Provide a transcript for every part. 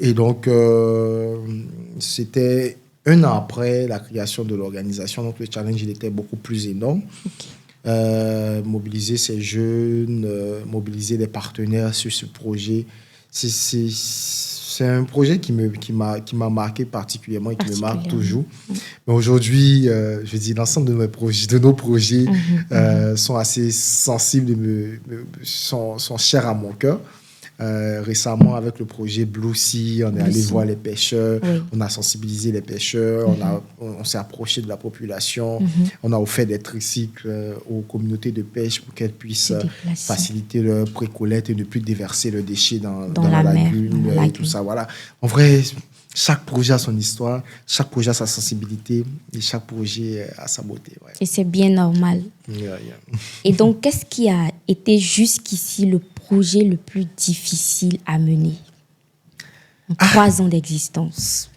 Et donc, c'était un an après la création de l'organisation. Donc, le challenge, il était beaucoup plus énorme. Mobiliser ces jeunes, mobiliser des partenaires sur ce projet. C'est un projet qui m'a marqué particulièrement et qui me marque toujours. Mais aujourd'hui, je dis, l'ensemble de nos projets sont assez sensibles et sont chers à mon cœur. Récemment, avec le projet Blue Sea, on est allé voir les pêcheurs, on a sensibilisé les pêcheurs, on s'est approché de la population, on a offert des tricycles aux communautés de pêche pour qu'elles puissent faciliter leur pré-collecte et ne plus déverser leurs déchets dans la lagune et tout ça. Voilà. En vrai, chaque projet a son histoire, chaque projet a sa sensibilité et chaque projet a sa beauté. Ouais. Et c'est bien normal. Et donc, qu'est-ce qui a été jusqu'ici le projet le plus difficile à mener en 3 ans d'existence?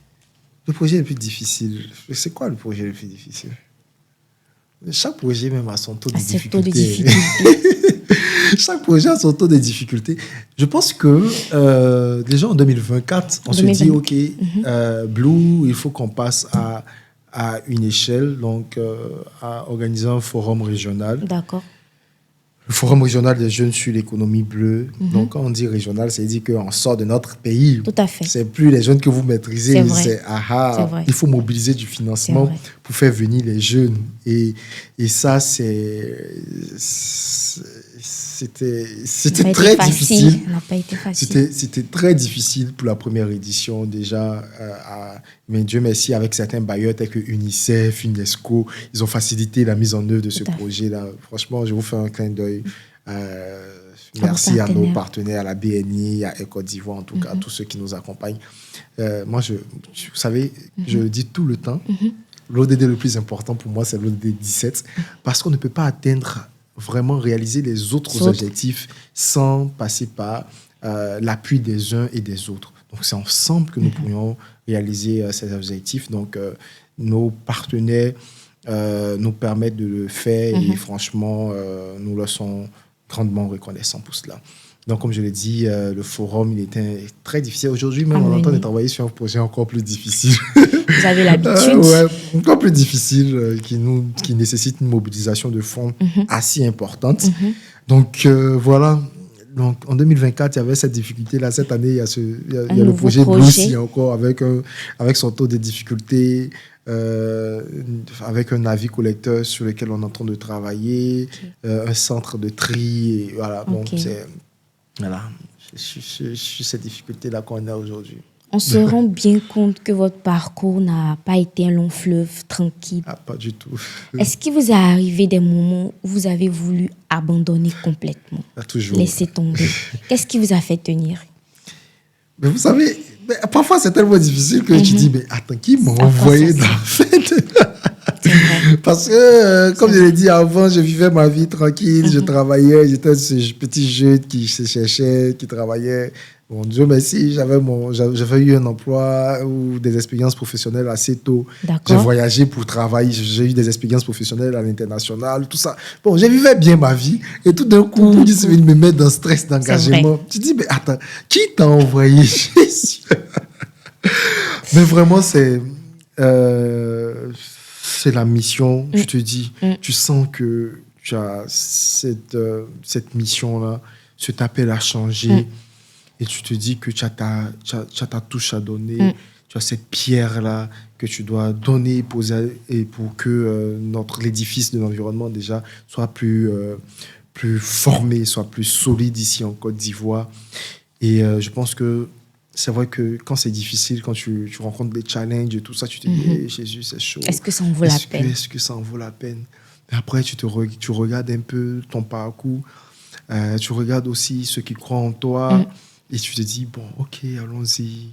Le projet le plus difficile, c'est quoi le projet le plus difficile? Chaque projet même a son taux de difficulté. Chaque projet a son taux de difficulté. Je pense que déjà en 2024, on se dit, OK, Blue, il faut qu'on passe à une échelle, donc à organiser un forum régional. D'accord. Le forum régional des jeunes sur l'économie bleue. Donc, quand on dit régional, ça veut dire qu'on sort de notre pays. Tout à fait. C'est plus les jeunes que vous maîtrisez. C'est vrai. C'est vrai. Il faut mobiliser du financement pour faire venir les jeunes. Et ça, c'était très difficile. Ça n'a pas été facile. C'était très difficile pour la première édition déjà. Mais Dieu merci, avec certains bailleurs tels que UNICEF, UNESCO, ils ont facilité la mise en œuvre de ce projet-là. Franchement, je vous fais un clin d'œil. Merci à nos partenaires, à la BNI, à Côte d'Ivoire, en tout cas, à tous ceux qui nous accompagnent. Moi, vous savez, je le dis tout le temps, l'ODD le plus important pour moi, c'est l'ODD 17, parce qu'on ne peut pas atteindre, vraiment réaliser les autres objectifs sans passer par l'appui des uns et des autres. Donc, c'est ensemble que nous pourrions réaliser ces objectifs. Donc, nos partenaires nous permettent de le faire et franchement, nous leur sommes grandement reconnaissants pour cela. Donc, comme je l'ai dit, le forum, il était très difficile. Aujourd'hui, même, on est en train de travailler sur un projet encore plus difficile. Vous avez l'habitude. Encore plus difficile, qui nécessite une mobilisation de fonds assez importante. Donc, voilà. Donc, en 2024, il y avait cette difficulté-là. Cette année, il y a le projet Blue Sea encore avec son taux de difficulté, avec un avis collecteur sur lequel on est en train de travailler, un centre de tri. Et voilà, bon, c'est cette difficulté-là qu'on a aujourd'hui. On se rend bien compte que votre parcours n'a pas été un long fleuve tranquille. Ah, pas du tout. Est-ce qu'il vous est arrivé des moments où vous avez voulu abandonner complètement? Toujours. Laisser tomber. Qu'est-ce qui vous a fait tenir? Mais vous savez, parfois c'est tellement difficile que tu dis, mais attends, qui m'a envoyé dans la fête? Parce que, comme je l'ai dit avant, je vivais ma vie tranquille, je travaillais, j'étais ce petit jeune qui se cherchait, qui travaillait. Bon, Dieu merci, j'avais eu un emploi ou des expériences professionnelles assez tôt. J'ai voyagé pour travailler, j'ai eu des expériences professionnelles à l'international, tout ça. Bon, je vivais bien ma vie et tout d'un coup, on dit c'est venu me mettre dans le stress d'engagement. Tu dis, mais attends, qui t'a envoyé? Mais vraiment, c'est la mission, je te dis. Tu sens que tu as cette mission-là, cet appel à changer. Et tu te dis que tu as ta touche à donner. Tu as cette pierre-là que tu dois donner et poser et pour que l'édifice de l'environnement déjà soit plus formé, soit plus solide ici en Côte d'Ivoire. Et je pense que c'est vrai que quand c'est difficile, quand tu rencontres des challenges et tout ça, tu te dis, hey, Jésus, c'est chaud. Est-ce que ça en vaut la peine? Est-ce que ça en vaut la peine? Et après, tu regardes un peu ton parcours. Tu regardes aussi ceux qui croient en toi. Et tu te dis, bon, ok, allons-y.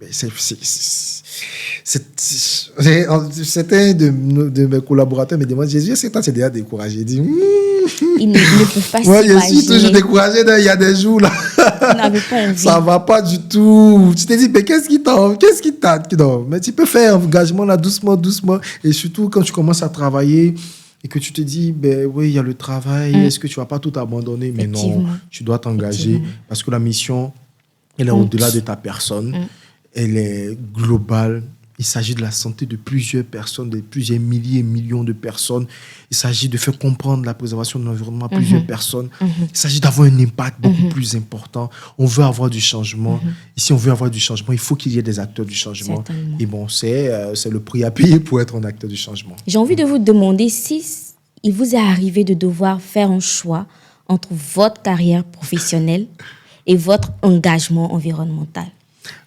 Mais c'était un de mes collaborateurs me demande, Jésus, est-ce que toi, tu es déjà découragé? Il dit, ils ne peuvent pas moi, s'imaginer. je suis toujours découragé. Il y a des jours là. Ça ne va pas du tout. Tu te dis, mais qu'est-ce qui t'a? Non, mais tu peux faire un engagement là, doucement. Et surtout, quand tu commences à travailler et que tu te dis, ben oui, il y a le travail, est-ce que tu ne vas pas tout abandonner? Mais non, tu dois t'engager parce que la mission Elle est au-delà de ta personne. Elle est globale. Il s'agit de la santé de plusieurs personnes, de plusieurs milliers et millions de personnes. Il s'agit de faire comprendre la préservation de l'environnement à plusieurs personnes. Il s'agit d'avoir un impact beaucoup plus important. On veut avoir du changement. Et si on veut avoir du changement, il faut qu'il y ait des acteurs du changement. Certainement. Et bon, c'est le prix à payer pour être un acteur du changement. J'ai envie de vous demander si il vous est arrivé de devoir faire un choix entre votre carrière professionnelle et votre engagement environnemental.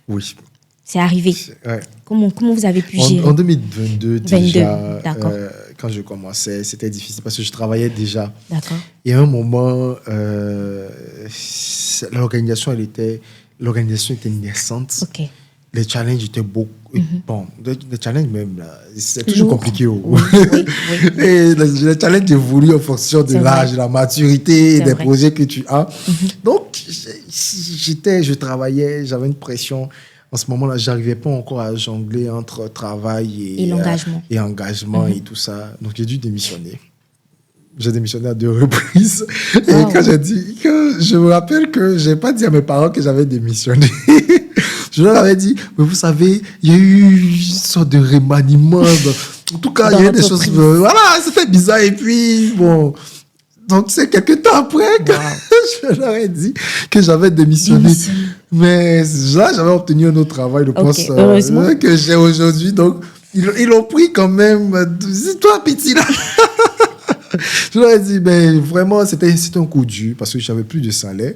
Oui. C'est arrivé. Ouais. Comment vous avez pu gérer? En 2022, déjà, d'accord. quand je commençais, c'était difficile parce que je travaillais déjà. D'accord. Et à un moment, l'organisation était naissante. OK. Les challenges étaient beaucoup. Bon, les challenges même, là, c'est toujours Lourd. compliqué. Oui. Et les challenges évoluent en fonction de C'est l'âge, vrai. de la maturité, C'est des vrai. projets que tu as. Donc, je travaillais, j'avais une pression. En ce moment-là, je n'arrivais pas encore à jongler entre travail Et l'engagement. et engagement et tout ça. Donc, j'ai dû démissionner. J'ai démissionné à 2 reprises. Et Wow. quand je me rappelle que je n'ai pas dit à mes parents que j'avais démissionné. Je leur avais dit, mais vous savez, il y a eu une sorte de remaniement. En tout cas, il y a eu des choses. Voilà, c'était bizarre. Et puis, bon. Donc, c'est quelques temps après que je leur ai dit que j'avais démissionné. Mais là, j'avais obtenu un autre travail, le poste heureusement. que j'ai aujourd'hui. Donc, ils l'ont pris quand même. C'est toi, petit, là. Je leur ai dit, ben, vraiment, c'était un coup dur parce que je n'avais plus de salaire.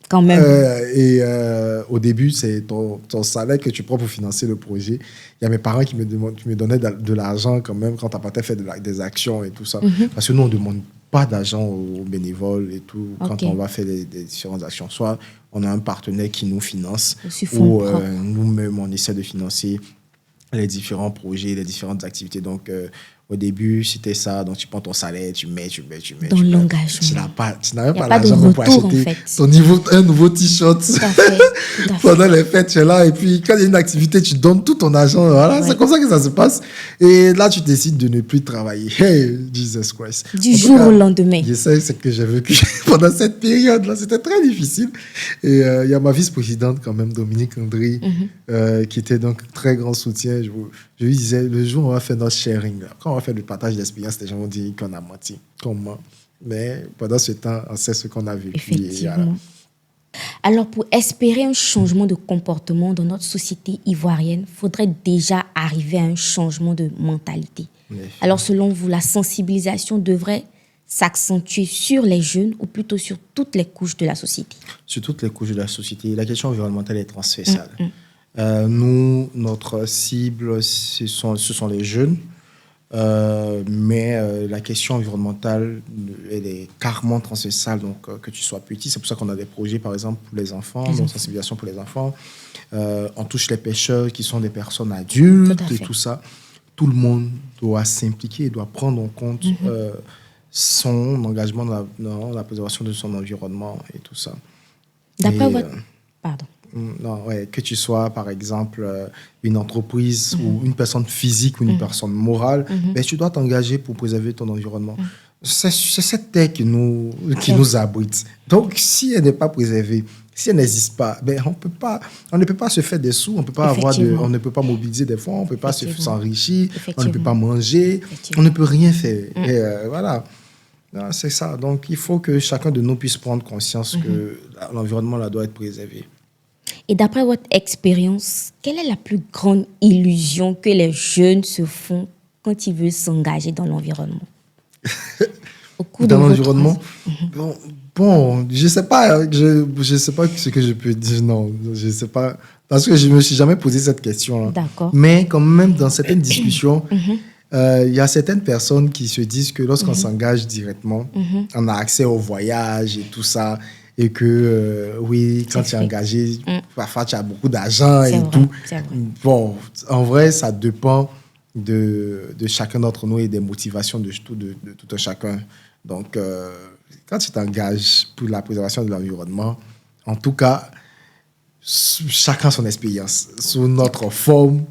Quand même. Au début, c'est ton salaire que tu prends pour financer le projet. Il y a mes parents qui me donnaient de l'argent quand même quand tu as pas fait des actions et tout ça. Parce que nous, on ne demande pas d'argent aux bénévoles et tout quand on va faire des différentes actions. Soit on a un partenaire qui nous finance ou nous-mêmes, on essaie de financer les différents projets, les différentes activités. Donc, au début, c'était ça. Donc, tu prends ton salaire, tu mets. Dans l'engagement. Tu n'as même pas pas de l'argent pour retour, acheter en fait. un nouveau t-shirt. Tout à fait. Pendant les fêtes, tu es là. Et puis, quand il y a une activité, tu donnes tout ton argent. Voilà, Ouais. c'est comme ça que ça se passe. Et là, tu décides de ne plus travailler. Hey, Jesus Christ. Du jour au lendemain. C'est ce que j'ai vécu pendant cette période-là. C'était très difficile. Et il y a ma vice-présidente, quand même, Dominique André, qui était donc très grand soutien. Je lui disais, le jour où on va faire notre sharing, là, quand on va faire le partage d'expérience, les gens vont dire qu'on a menti. Comment? Mais pendant ce temps, on sait ce qu'on a vécu. Effectivement. Et voilà. Alors, pour espérer un changement de comportement dans notre société ivoirienne, il faudrait déjà arriver à un changement de mentalité. Alors, selon vous, la sensibilisation devrait s'accentuer sur les jeunes ou plutôt sur toutes les couches de la société? Sur toutes les couches de la société. La question environnementale est transversale. Nous, notre cible, ce sont les jeunes. Mais la question environnementale, elle est carrément transversale, donc que tu sois petit. C'est pour ça qu'on a des projets, par exemple, pour les enfants, donc sensibilisation pour les enfants. On touche les pêcheurs qui sont des personnes adultes et tout ça. Tout le monde doit s'impliquer, doit prendre en compte son engagement dans la préservation de son environnement et tout ça. D'après votre... Pardon. Non, ouais, que tu sois, par exemple, une entreprise ou une personne physique ou une personne morale, ben, tu dois t'engager pour préserver ton environnement. C'est cette terre qui nous abrite. Donc, si elle n'est pas préservée, si elle n'existe pas, ben, on ne peut pas se faire des sous, on ne peut pas mobiliser des fonds, on ne peut pas s'enrichir, on ne peut pas manger, on ne peut rien faire. Et, voilà. C'est ça. Donc, il faut que chacun de nous puisse prendre conscience que l'environnement là, doit être préservé. Et d'après votre expérience, quelle est la plus grande illusion que les jeunes se font quand ils veulent s'engager dans l'environnement? Dans l'environnement? Bon, je sais pas ce que je peux dire. Non, je sais pas. Parce que je me suis jamais posé cette question-là. D'accord. Mais quand même, dans certaines discussions, il y a certaines personnes qui se disent que lorsqu'on s'engage directement, on a accès au voyage et tout ça. Et que, oui, quand tu es engagé, parfois tu as beaucoup d'argent et tout. Bon, en vrai, ça dépend de chacun d'entre nous et des motivations de tout un chacun. Donc, quand tu t'engages pour la préservation de l'environnement, en tout cas, chacun son expérience. Sous notre forme,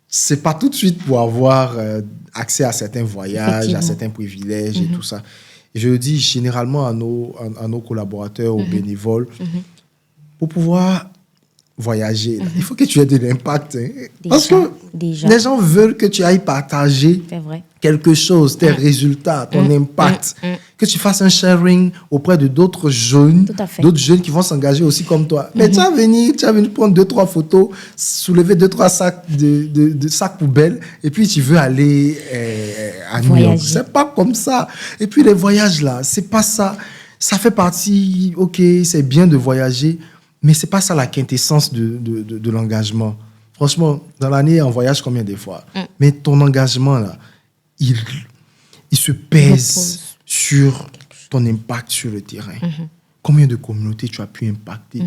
c'est pas tout de suite pour avoir accès à certains voyages, à certains privilèges et tout ça. Je le dis généralement à nos collaborateurs, aux bénévoles, pour pouvoir voyager, il faut que tu aies de l'impact. Hein. Parce que déjà. les gens veulent que tu ailles partager quelque chose, tes résultats, ton impact. Que tu fasses un sharing auprès de d'autres jeunes qui vont s'engager aussi comme toi. Mais tu vas venir prendre 2-3 photos, soulever 2-3 sacs de sacs poubelles, et puis tu veux aller à New York. C'est pas comme ça. Et puis les voyages là, c'est pas ça. Ça fait partie, ok, c'est bien de voyager, mais c'est pas ça la quintessence de l'engagement. Franchement, dans l'année, on voyage combien de fois? Mais ton engagement là, il se pèse sur ton impact sur le terrain. Combien de communautés tu as pu impacter?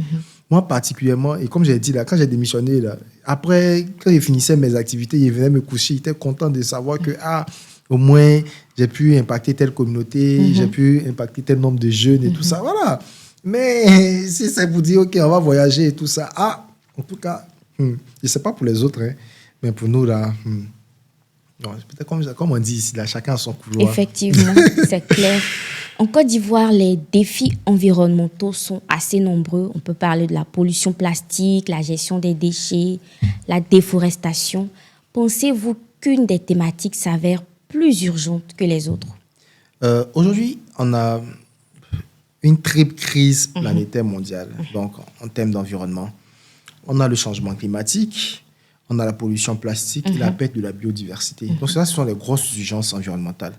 Moi, particulièrement, et comme j'ai dit, là, quand j'ai démissionné, là, après, quand je finissais mes activités, il venait me coucher, il était content de savoir que, au moins, j'ai pu impacter telle communauté, j'ai pu impacter tel nombre de jeunes et tout ça. Voilà. Mais si c'est pour dire, OK, on va voyager et tout ça, en tout cas, je ne sais pas pour les autres, hein, mais pour nous, là... Non, peut-être comme on dit ici, là, chacun a son couloir. Effectivement, c'est clair. En Côte d'Ivoire, les défis environnementaux sont assez nombreux. On peut parler de la pollution plastique, la gestion des déchets, la déforestation. Pensez-vous qu'une des thématiques s'avère plus urgente que les autres? Aujourd'hui, on a une triple crise planétaire mondiale, donc en termes d'environnement. On a le changement climatique, on a la pollution plastique et la perte de la biodiversité. Donc, ça, ce sont les grosses urgences environnementales.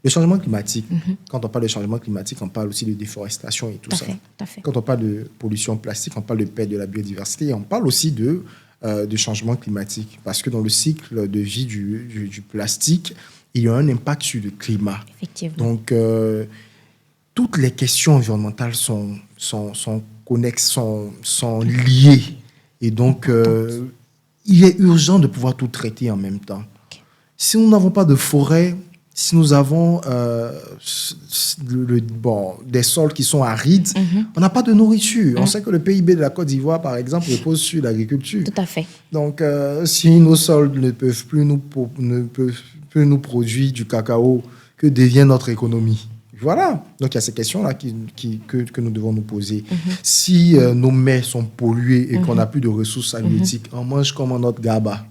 Le changement climatique, quand on parle de changement climatique, on parle aussi de déforestation et tout ça. Quand on parle de pollution plastique, on parle de perte de la biodiversité et on parle aussi de changement climatique. Parce que dans le cycle de vie du plastique, il y a un impact sur le climat. Effectivement. Donc, toutes les questions environnementales sont connexes, sont liées. Et donc, il est urgent de pouvoir tout traiter en même temps. Si nous n'avons pas de forêt, si nous avons des sols qui sont arides, on n'a pas de nourriture. On sait que le PIB de la Côte d'Ivoire, par exemple, repose sur l'agriculture. Tout à fait. Donc, si nos sols ne peuvent plus nous produire du cacao, que devient notre économie? Voilà. Donc, il y a ces questions-là que nous devons nous poser. Si nos mers sont polluées et qu'on n'a plus de ressources halieutiques, on mange comme notre GABA.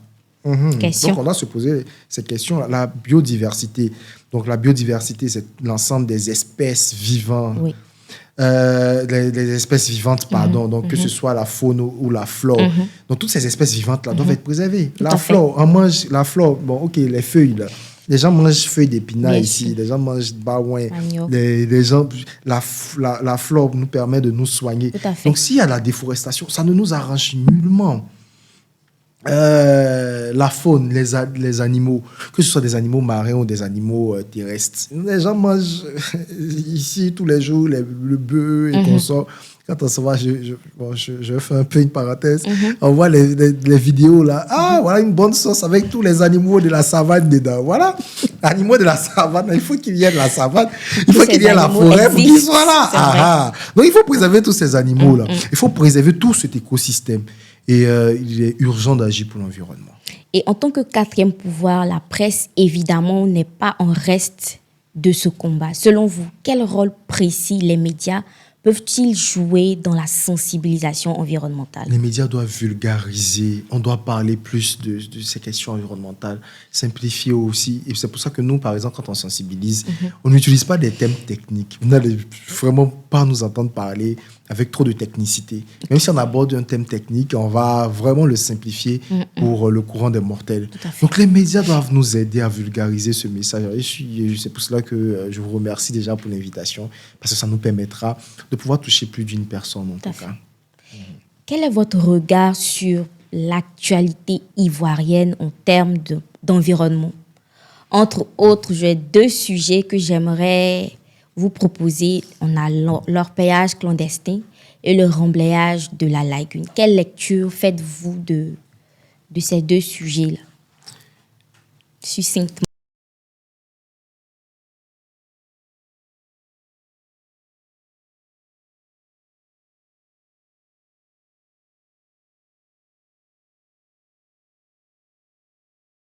Donc, on doit se poser cette question. La biodiversité. Donc, la biodiversité, c'est l'ensemble des espèces vivantes. Oui. Les espèces vivantes, pardon. Donc, que ce soit la faune ou la flore. Donc, toutes ces espèces vivantes-là doivent être préservées. La flore, on mange la flore. Bon, OK, les feuilles, là. Les gens mangent feuilles d'épinards ici. Les gens mangent baouin. Les gens, la flore nous permet de nous soigner. Donc, s'il y a la déforestation, ça ne nous arrange nullement. La faune, les animaux, que ce soit des animaux marins ou des animaux terrestres. Les gens mangent ici tous les jours le bœuf et qu'on sort. Quand on se voit, je fais un peu une parenthèse, on voit les vidéos là. Voilà une bonne sauce avec tous les animaux de la savane dedans. Voilà, animaux de la savane, il faut qu'il y ait de la savane, il faut qu'il y ait la forêt pour qu'ils soient là. Donc il faut préserver tous ces animaux là. Il faut préserver tout cet écosystème. Et il est urgent d'agir pour l'environnement. Et en tant que quatrième pouvoir, la presse, évidemment, n'est pas en reste de ce combat. Selon vous, quel rôle précis les médias peuvent-ils jouer dans la sensibilisation environnementale? Les médias doivent vulgariser, on doit parler plus de ces questions environnementales, simplifier aussi. Et c'est pour ça que nous, par exemple, quand on sensibilise, on n'utilise pas des thèmes techniques. Vous n'allez vraiment pas nous entendre parler avec trop de technicité. Même si on aborde un thème technique, on va vraiment le simplifier pour le courant des mortels. Donc les médias doivent nous aider à vulgariser ce message. Et c'est pour cela que je vous remercie déjà pour l'invitation, parce que ça nous permettra de pouvoir toucher plus d'une personne en tout cas. Quel est votre regard sur l'actualité ivoirienne en termes d'environnement? Entre autres, j'ai 2 sujets que j'aimerais vous proposer. On a l'orpaillage clandestin et le remblayage de la lagune. Quelle lecture faites-vous de ces 2 sujets-là? Succinctement.